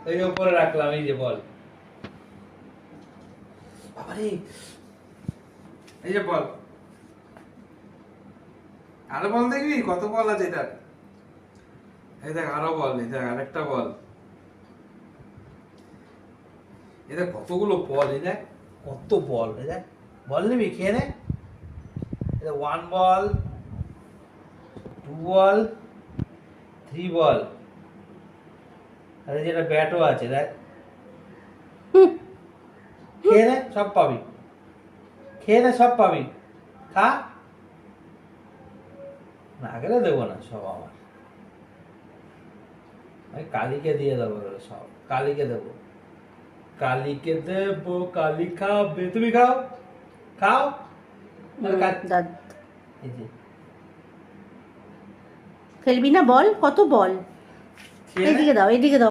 এই উপরে রাখলাম, এই যে বল। বাবারে, এই যে বল। আরো বল দেখবি কত বল আছে এটা। এই দেখ আরো বল, এই দেখ আরেকটা বল। এই দেখ কতগুলো বল, এই দেখ কত বল, এই দেখ। বল নিবি, খেয়ে নে। ওয়ান বল, টু বল, থ্রি বল। আরে যেটা ব্যাটও আছে দেখ। খেয়ে নে, সব পাবি। খেয়ে নে, সব পাবি। খা। না গেলে দেবো না, সব আমার। আমি কালীকে দিয়ে দেবো সব, কালীকে দেবো। কালীকে দেবো, কালী খাবে। তুমি খাও, খাও। দাদ এই যে ফেলবি না বল, কত বল। খেয়ে নে। এইদিকে দাও, এইদিকে দাও।